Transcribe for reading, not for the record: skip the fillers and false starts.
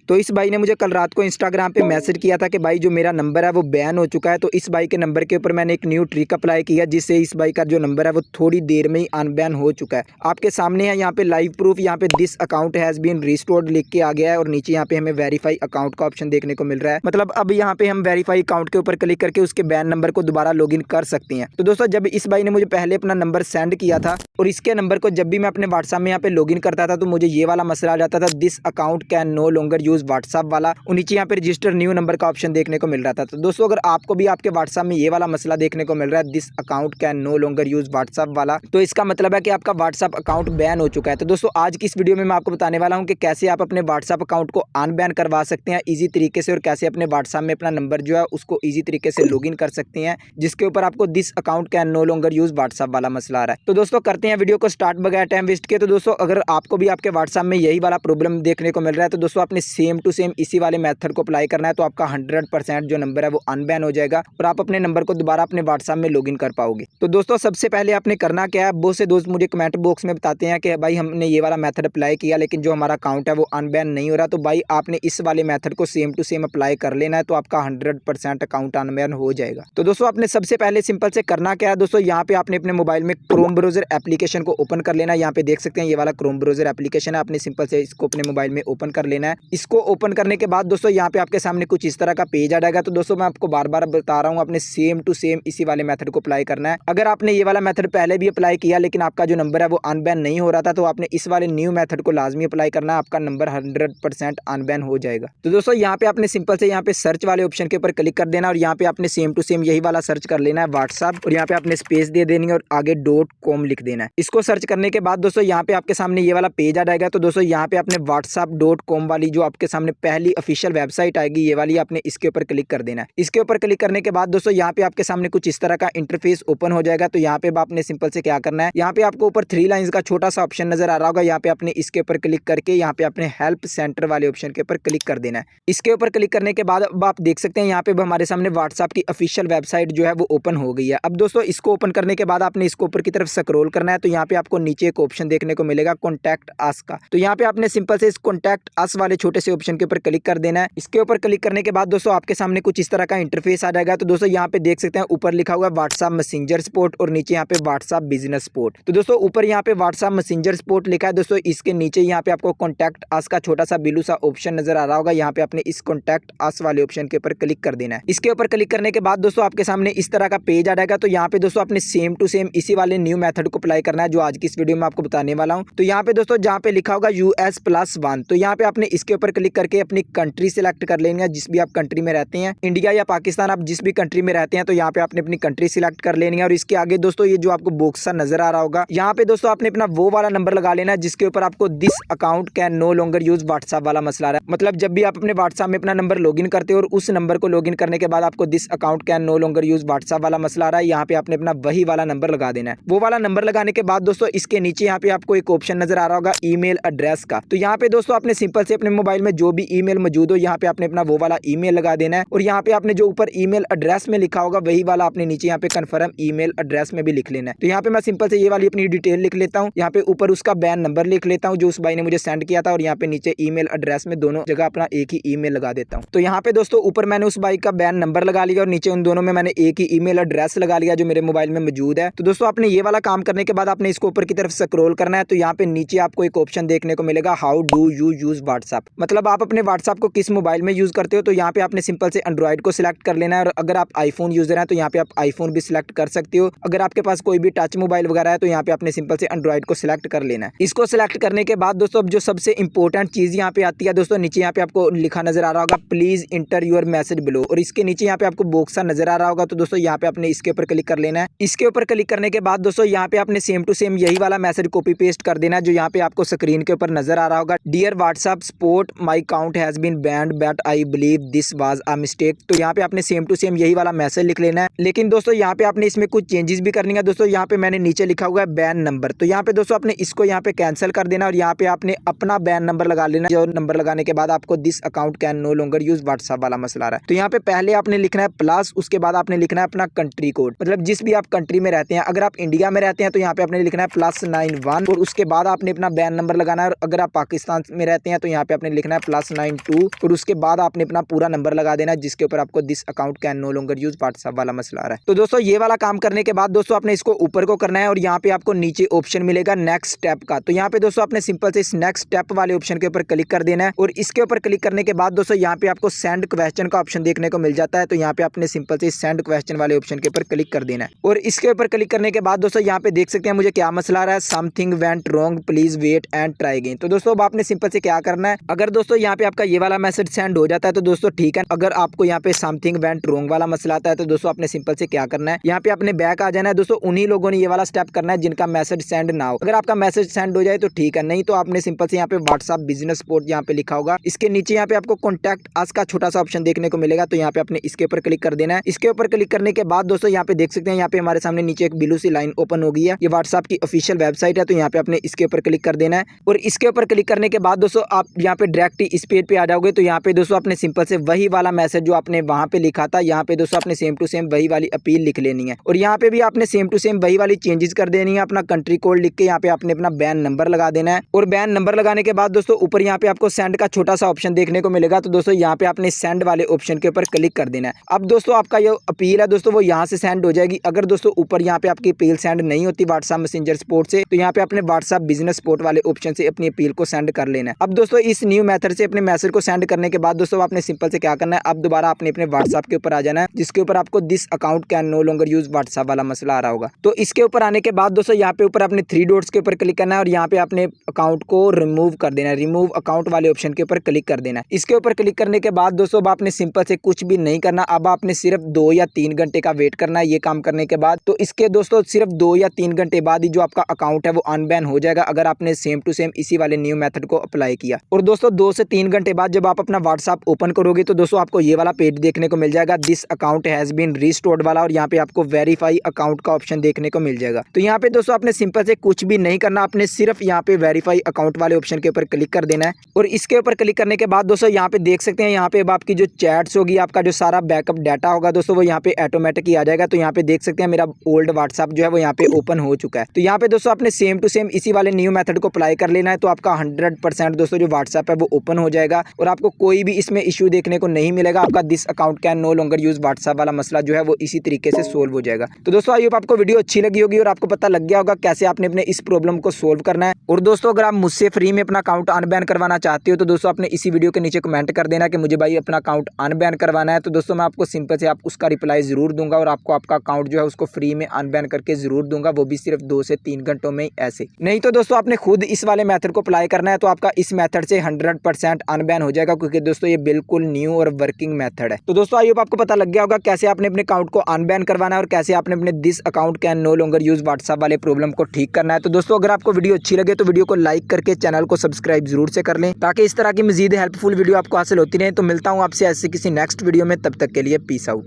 तो इस भाई ने मुझे कल रात को इंस्टाग्राम पे मैसेज किया था कि भाई जो मेरा नंबर है वो बैन हो चुका है। तो इस भाई के नंबर के ऊपर मैंने एक न्यू ट्रिक अप्लाई किया जिससे इस भाई का जो नंबर है वो थोड़ी देर में ही अनबैन हो चुका है। आपके सामने है यहाँ पे लाइव प्रूफ, यहाँ पे this account has been restored लिख के आ गया है और नीचे यहाँ पे हमें वेरीफाई अकाउंट का ऑप्शन देखने को मिल रहा है। मतलब अब यहाँ पे हम वेरीफाई अकाउंट के ऊपर क्लिक करके उसके बैन नंबर को दोबारा लॉगिन कर सकते हैं। तो दोस्तों जब इस भाई ने मुझे पहले अपना नंबर सेंड किया था और इसके नंबर को जब भी मैं अपने व्हाट्सएप में यहाँ पे लॉगिन करता था तो मुझे ये वाला मसला आ जाता था, this account can no longer use WhatsApp वाला, और नीचे यहाँ पे रजिस्टर न्यू नंबर का ऑप्शन देखने को मिल रहा था। तो दोस्तों अगर आपको भी आपके व्हाट्सएप में ये वाला मसला देखने को मिल रहा है, this account can no longer use WhatsApp वाला, तो इसका मतलब है कि आपका व्हाट्सएप अकाउंट बैन हो चुका है। तो दोस्तों आज की इस वीडियो में मैं आपको बताने वाला हूँ कि कैसे आप अपने व्हाट्सएप अकाउंट को अनबैन करवा सकते हैं ईजी तरीके से, और कैसे अपने व्हाट्सएप में अपना नंबर जो है उसको ईजी तरीके से लॉगिन कर सकते हैं जिसके ऊपर आपको this account can no longer use WhatsApp वाला मसला आ रहा है। तो दोस्तों करते हैं वीडियो को स्टार्ट बगैर टाइम वेस्ट किए। तो दोस्तों अगर आपको भी आपके व्हाट्सएप में यही वाला प्रॉब्लम देखने को मिल रहा है तो दोस्तों आपने सेम टू सेम इसी वाले मेथड को अप्लाई करना है, तो आपका 100% जो नंबर है वो अनबैन हो जाएगा और आप अपने नंबर को दोबारा अपने व्हाट्सएप में लॉगिन कर पाओगे। तो दोस्तों सबसे पहले आपने करना क्या है, बहुत से दोस्त मुझे कमेंट बॉक्स में बताते हैं कि भाई हमने ये वाला मेथड अप्लाई किया लेकिन जो हमारा अकाउंट है वो अनबैन नहीं हो रहा। तो भाई आपने इस वाले मेथड को सेम टू सेम अप्लाई कर लेना है, तो आपका 100% अकाउंट अनबैन हो जाएगा। तो दोस्तों आपने सबसे पहले सिंपल से करना क्या है, दोस्तों यहाँ पे आपने अपने मोबाइल में क्रोम ब्राउजर एप्लीकेशन को ओपन कर लेना है। यहाँ पे देख सकते हैं ये वाला क्रोम ब्राउजर एप्लीकेशन है, आपने सिंपल से इसको अपने मोबाइल में ओपन कर लेना है। इसको ओपन करने के बाद दोस्तों यहाँ पे आपके सामने कुछ इस तरह का पेज आ जाएगा। तो दोस्तों मैं आपको बार बार बता रहा हूँ, आपने सेम टू सेम इसी वाले मेथड को अप्लाई करना है। अगर आपने ये वाला मेथड पहले भी अप्लाई किया लेकिन आपका जो नंबर है वो अनबैन नहीं हो रहा था तो आपने इस वाले न्यू मेथड को लाजमी अप्लाई करना है, आपका नंबर 100% अनबैन हो जाएगा। तो दोस्तों यहाँ पे आपने सिंपल से यहाँ पे सर्च वाले ऑप्शन के ऊपर क्लिक कर देना और यहाँ पे आपने सेम टू सेम यही वाला सर्च कर लेना है व्हाट्सएप, और यहाँ पे आपने स्पेस दे देनी है और आगे .com लिख देना है। इसको सर्च करने के बाद दोस्तों यहाँ पे आपके सामने ये वाला पेज आ जाएगा। तो दोस्तों यहाँ पे आपने whatsapp.com वाली जो आपके सामने पहली ऑफिशियल वेबसाइट आएगी ये वाली, आपने इसके ऊपर क्लिक कर देना है। इसके ऊपर क्लिक करने के बाद दोस्तों यहाँ पे आपके सामने कुछ इस तरह का इंटरफेस ओपन हो जाएगा। तो यहाँ पे आपने सिंपल से क्या करना है, यहाँ पे आपको ऊपर 3 लाइंस का छोटा सा ऑप्शन नजर आ रहा होगा, यहाँ पे आपने इसके ऊपर क्लिक करके यहाँ पे अपने हेल्प सेंटर वाले ऑप्शन के ऊपर क्लिक कर देना है। इसके ऊपर क्लिक करने के बाद अब आप देख सकते हैं यहाँ पे हमारे सामने व्हाट्सएप की ऑफिशियल वेबसाइट जो है वो ओपन हो गई है। अब दोस्तों इसको ओपन करने के बाद आपने इसको ऊपर की तरफ स्क्रॉल करना है। तो यहाँ पे आपको नीचे एक ऑप्शन देखने को मिलेगा कॉन्टैक्ट अस का, तो यहाँ पे आपने सिंपल से इस कॉन्टैक्ट अस वाले छोटे से ऑप्शन के ऊपर क्लिक कर देना है। इसके ऊपर क्लिक करने के बाद दोस्तों आपके सामने कुछ इस तरह का इंटरफेस आ जाएगा। तो दोस्तों यहाँ पे देख सकते हैं ऊपर लिखा हुआ व्हाट्सएप मैसेंजर सपोर्ट और नीचे यहाँ पे व्हाट्सएप बिजनेस सपोर्ट। तो दोस्तों ऊपर यहाँ पे व्हाट्सएप मैसेंजर सपोर्ट लिखा है, दोस्तों इसके नीचे यहाँ पे आपको कॉन्टैक्ट अस का छोटा सा बिलू सा ऑप्शन नजर आ रहा होगा, यहाँ पे आपने इस कॉन्टैक्ट अस वाले ऑप्शन के ऊपर क्लिक कर देना है। इसके ऊपर क्लिक करने के बाद दोस्तों आपके सामने इस तरह का पेज आ जाएगा। तो यहाँ पे दोस्तों आपने सेम टू सेम इसी वाले न्यू मेथड को अप्लाई करना है जो आज की इस वीडियो में आपको बताने वाला हूँ। तो यहाँ पे दोस्तों जहाँ पे लिखा होगा US+1, तो यहाँ पे आपने इसके ऊपर क्लिक करके अपनी कंट्री सिलेक्ट कर लेनी है, जिस भी आप कंट्री में रहते हैं, इंडिया या पाकिस्तान, आप जिस भी कंट्री में रहते हैं तो यहाँ पे आपने अपनी कंट्री सिलेक्ट कर लेनी है। और इसके आगे दोस्तों ये जो आपको बॉक्स सा नजर आ रहा होगा यहाँ पे दोस्तों आपने अपना वो वाला नंबर लगा लेना है जिसके ऊपर आपको this account can no longer use WhatsApp वाला मसला आ रहा है। मतलब जब भी आप अपने व्हाट्सएप में अपना नंबर लॉगिन करते हो और उस नंबर को लॉगिन करने के बाद आपको this account can no longer use WhatsApp वाला मसला आ रहा है, यहाँ पे आपने अपना वही वाला नंबर लगा देना है। वो वाला नंबर लगाने के बाद दोस्तों इसके नीचे यहाँ पे आपको एक ऑप्शन नजर आ रहा होगा ईमेल एड्रेस का, तो यहाँ पे दोस्तों आपने सिंपल से अपने मोबाइल में जो भी ईमेल मौजूद हो यहाँ पे आपने अपना वो वाला ईमेल लगा देना है, और यहाँ पे आपने जो ऊपर ईमेल एड्रेस में लिखा होगा वही वाला आपने नीचे यहाँ पे कंफर्म ईमेल एड्रेस में भी लिख लेना है। तो यहाँ पे मैं सिंपल से ये वाली अपनी डिटेल लिख लेता हूँ, यहाँ पे ऊपर उसका बैन नंबर लिख लेता हूँ जो उस भाई ने मुझे सेंड किया था, और यहाँ पे नीचे ईमेल एड्रेस में दोनों जगह अपना एक ही ईमेल लगा देता हूँ। तो यहाँ पे दोस्तों ऊपर मैंने उस भाई का बैन नंबर लगा लिया और नीचे उन दोनों में मैंने एक ही ईमेल एड्रेस लगा लिया जो मेरे मोबाइल में मौजूद है। तो दोस्तों आपने ये वाला काम करने के बाद आपने इसको ऊपर की तरफ स्क्रॉल करना है। तो यहाँ पे नीचे आपको एक ऑप्शन देखने को मिलेगा how do you use WhatsApp, मतलब आप अपने व्हाट्सएप को किस मोबाइल में यूज करते हो। तो यहाँ पे आपने सिंपल से एंड्रॉइड को सिलेक्ट कर लेना है, और अगर आप आईफोन यूजर हैं तो यहाँ पे आप आईफोन भी सिलेक्ट कर सकते हो। अगर आपके पास कोई भी टच मोबाइल वगैरह है तो यहाँ पे आपने सिंपल से एंड्रॉइड को सिलेक्ट कर लेना है। इसको सिलेक्ट करने के बाद दोस्तों अब जो सबसे इंपॉर्टेंट चीज यहाँ पे आती है दोस्तों, नीचे यहाँ पे आपको लिखा नजर आ रहा होगा please inter your message below, और इसके नीचे यहाँ पे आपको बॉक्स सा नजर आ रहा होगा। तो दोस्तों यहाँ पे आपने इसके ऊपर क्लिक कर लेना है। इसके ऊपर क्लिक करने के बाद दोस्तों यहाँ पे आपने सेम टू सेम यही वाला मैसेज कॉपी पेस्ट कर देना है जो यहाँ पे आपको स्क्रीन के ऊपर नजर आ रहा होगा, dear WhatsApp support my account has been banned but I believe this was a mistake. तो यहाँ पे आपने सेम टू सेम यही वाला मैसेज लिख लेना है, लेकिन दोस्तों यहाँ पे आपने इसमें कुछ चेंजेस भी करनी है। दोस्तों यहाँ पे मैंने नीचे लिखा हुआ है बैन नंबर, तो यहाँ पे दोस्तों आपने इसको यहाँ पे कैंसिल कर देना और यहाँ पे आपने अपना बैन नंबर लगा लेना, जो नंबर लगाने के बाद आपको this account can no longer use WhatsApp वाला मसला आ रहा है। तो यहाँ पे पहले आपने लिखना है प्लस, उसके बाद आपने लिखना है अपना कंट्री कोड, मतलब जिस भी आप कंट्री में रहते हैं। अगर आप इंडिया में रहते हैं तो यहाँ पे आपने लिखना है +91, और उसके बाद आपने अपना बैन नंबर लगाना है। और अगर आप पाकिस्तान में रहते हैं तो यहाँ पे आपने लिखना है है +92 और उसके बाद आपने अपना पूरा नंबर लगा देना है जिसके ऊपर आपको this account can no longer use WhatsApp वाला मसला आ रहा है। तो दोस्तों ये वाला काम करने के बाद दोस्तों आपने इसको ऊपर को करना है और यहाँ पे आपको नीचे ऑप्शन मिलेगा नेक्स्ट स्टेप का। तो यहाँ पे दोस्तों आपने सिंपल से इस नेक्स्ट स्टेप वाले ऑप्शन के ऊपर क्लिक कर देना है और इसके ऊपर क्लिक करने के बाद दोस्तों यहाँ पे आपको सेंड क्वेश्चन का ऑप्शन देखने को मिल जाता है। तो यहाँ पे आपने सिंपल से सेंड क्वेश्चन वाले ऑप्शन के ऊपर क्लिक कर देना है और इसके ऊपर क्लिक करने के बाद दोस्तों यहाँ पे देख सकते हैं मुझे क्या मसला आ रहा है, something went wrong please wait and try again. तो दोस्तों अब आपने सिंपल से क्या करना है, अगर दोस्तों यहाँ पे आपका ये वाला मैसेज सेंड हो जाता है तो दोस्तों ठीक है। अगर आपको यहाँ पे समथिंग वेंट रॉन्ग वाला मसला आता है तो दोस्तों आपने सिंपल से क्या करना है, यहाँ पे आपने बैक आ जाना है। दोस्तों उन्हीं लोगों ने ये वाला स्टेप करना है जिनका मैसेज सेंड ना हो। अगर आपका मैसेज सेंड हो जाए तो ठीक है, नहीं तो आपने सिंपल से यहाँ पे व्हाट्सएप बिजनेस सपोर्ट यहाँ पे लिखा होगा, इसके नीचे यहाँ पे आपको कॉन्टैक्ट अस का छोटा सा ऑप्शन देखने को मिलेगा। तो यहाँ पे आपने इसके ऊपर क्लिक कर देना है। इसके ऊपर क्लिक करने के बाद दोस्तों यहाँ पे देख सकते हैं यहाँ पे हमारे सामने नीचे एक ब्लू सी लाइन ओपन हो गई है। ये व्हाट्सएप की ऑफिशियल वेबसाइट है। तो यहाँ पे आपने इसके ऊपर क्लिक कर देना है और इसके ऊपर क्लिक करने के बाद दोस्तों आप यहाँ पे डायरेक्ट इस पेज पे आ जाओगे। तो यहाँ पे दोस्तों आपने सिंपल से वही वाला मैसेज जो आपने वहां पे लिखा था, यहाँ पे दोस्तों आपने सेम टू सेम वही वाली अपील लिख लेनी है और यहाँ पे भी आपने सेम टू सेम वही वाली चेंजेस कर देनी है। अपना कंट्री कोड लिख के यहाँ पे आपने अपना बैन नंबर लगा देना है और बैन नंबर लगाने के बाद दोस्तों ऊपर यहाँ पे आपको सेंड का छोटा सा ऑप्शन देखने को मिलेगा। तो दोस्तों यहाँ पे आपने सेंड वाले ऑप्शन के ऊपर क्लिक कर देना है। अब दोस्तों आपका जो अपील है दोस्तों वो यहाँ से सेंड हो जाएगी। अगर दोस्तों ऊपर यहाँ पे आपकी अपील सेंड नहीं होती व्हाट्सएप मैसेंजर सपोर्ट से, तो यहाँ पे अपने व्हाट्सएप बिजनेस सपोर्ट वाले ऑप्शन से अपनी अपील को सेंड कर लेना है। अब दोस्तों इस न्यू मेथड से अपने मैसेज को सेंड करने के बाद दोस्तों आपने सिंपल से क्या करना है, अब दोबारा आपने अपने व्हाट्सएप के ऊपर आ जाना है जिसके ऊपर आपको this account can no longer use WhatsApp वाला मसला आ रहा होगा। तो इसके ऊपर आने के बाद दोस्तों यहाँ पे ऊपर अपने 3 डॉट्स के ऊपर क्लिक करना है और यहाँ पे अपने अकाउंट को रिमूव कर देना है। रिमूव अकाउंट वाले ऑप्शन के ऊपर क्लिक कर देना है। इसके ऊपर क्लिक करने के बाद दोस्तों अब आपने सिंपल से कुछ भी नहीं करना। अब आपने सिर्फ 2 या 3 घंटे का वेट करना है ये काम करने के बाद। तो इसके दोस्तों सिर्फ 2 या 3 घंटे बाद ही जो आपका अकाउंट है वो अनबैन हो जाएगा अगर आपने सेम टू सेम इसी वाले न्यू मेथड को अप्लाई किया। और दोस्तों 2 से 3 घंटे बाद जब आप अपना व्हाट्सएप ओपन करोगे तो दोस्तों आपको ये वाला पेज देखने को मिल जाएगा, this account has been restored वाला, और यहाँ पे आपको वेरीफाई अकाउंट का ऑप्शन देखने को मिल जाएगा। तो यहाँ पे दोस्तों आपने सिंपल से कुछ भी नहीं करना, आपने सिर्फ यहाँ पे वेरीफाई अकाउंट वाले ऑप्शन के ऊपर क्लिक कर देना है और इसके ऊपर क्लिक करने के बाद दोस्तों यहाँ पे देख सकते हैं यहाँ पे अब आपकी जो चैट्स होगी, आपका जो सारा बैकअप डाटा होगा दोस्तों वो यहाँ पे ऑटोमेटिक ही आ जाएगा। तो यहाँ पे देख सकते हैं मेरा ओल्ड व्हाट्सएप जो है वो यहाँ पे ओपन हो चुका है। तो यहाँ पे दोस्तों आपने सेम टू सेम इसी वाले न्यू मेथड को अप्लाई कर लेना है। तो आपका 100% दोस्तों जो व्हाट्सएप है वो ओपन हो जाएगा और आपको कोई भी इसमें इशू देखने को नहीं मिलेगा। आपका this account can no longer use WhatsApp वाला मसला जो है वो इसी तरीके से सोल्व हो जाएगा। तो दोस्तों आई होप आपको वीडियो अच्छी लगी होगी और आपको पता लग गया होगा कैसे आपने अपने इस प्रॉब्लम को सोल्व करना है। और दोस्तों अगर आप मुझसे फ्री में अपना अकाउंट अनबैन करवाना चाहते हो तो दोस्तों आपने इसी वीडियो के नीचे कमेंट कर देना कि मुझे भाई अपना अकाउंट अनबैन करवाना है। तो दोस्तों मैं आपको सिंपल से आप उसका रिप्लाई जरूर दूंगा और आपको आपका अकाउंट जो है उसको फ्री में अनबैन करके जरूर दूंगा, वो भी सिर्फ 2 से 3 घंटों में ऐसे। नहीं तो दोस्तों आपने खुद इस वाले मेथड को अप्लाई करना है तो आपका इस मेथड से 100% अनबैन हो जाएगा क्योंकि दोस्तों ये बिल्कुल न्यू और वर्किंग मेथड है। तो दोस्तों आई होप आपको पता लग गया होगा कैसे आपने अपने अकाउंट को अनबैन करवाना है और कैसे आपने अपने this account can no longer use WhatsApp वाले प्रॉब्लम को ठीक करना है। तो दोस्तों अगर आपको वीडियो अच्छी लगे तो वीडियो को लाइक करके चैनल को सब्सक्राइब जरूर से कर लें ताकि इस तरह की मजीद हेल्पफुल वीडियो आपको हासिल होती रहे। तो मिलता हूँ आपसे ऐसे किसी नेक्स्ट वीडियो में, तब तक के लिए पीस आउट।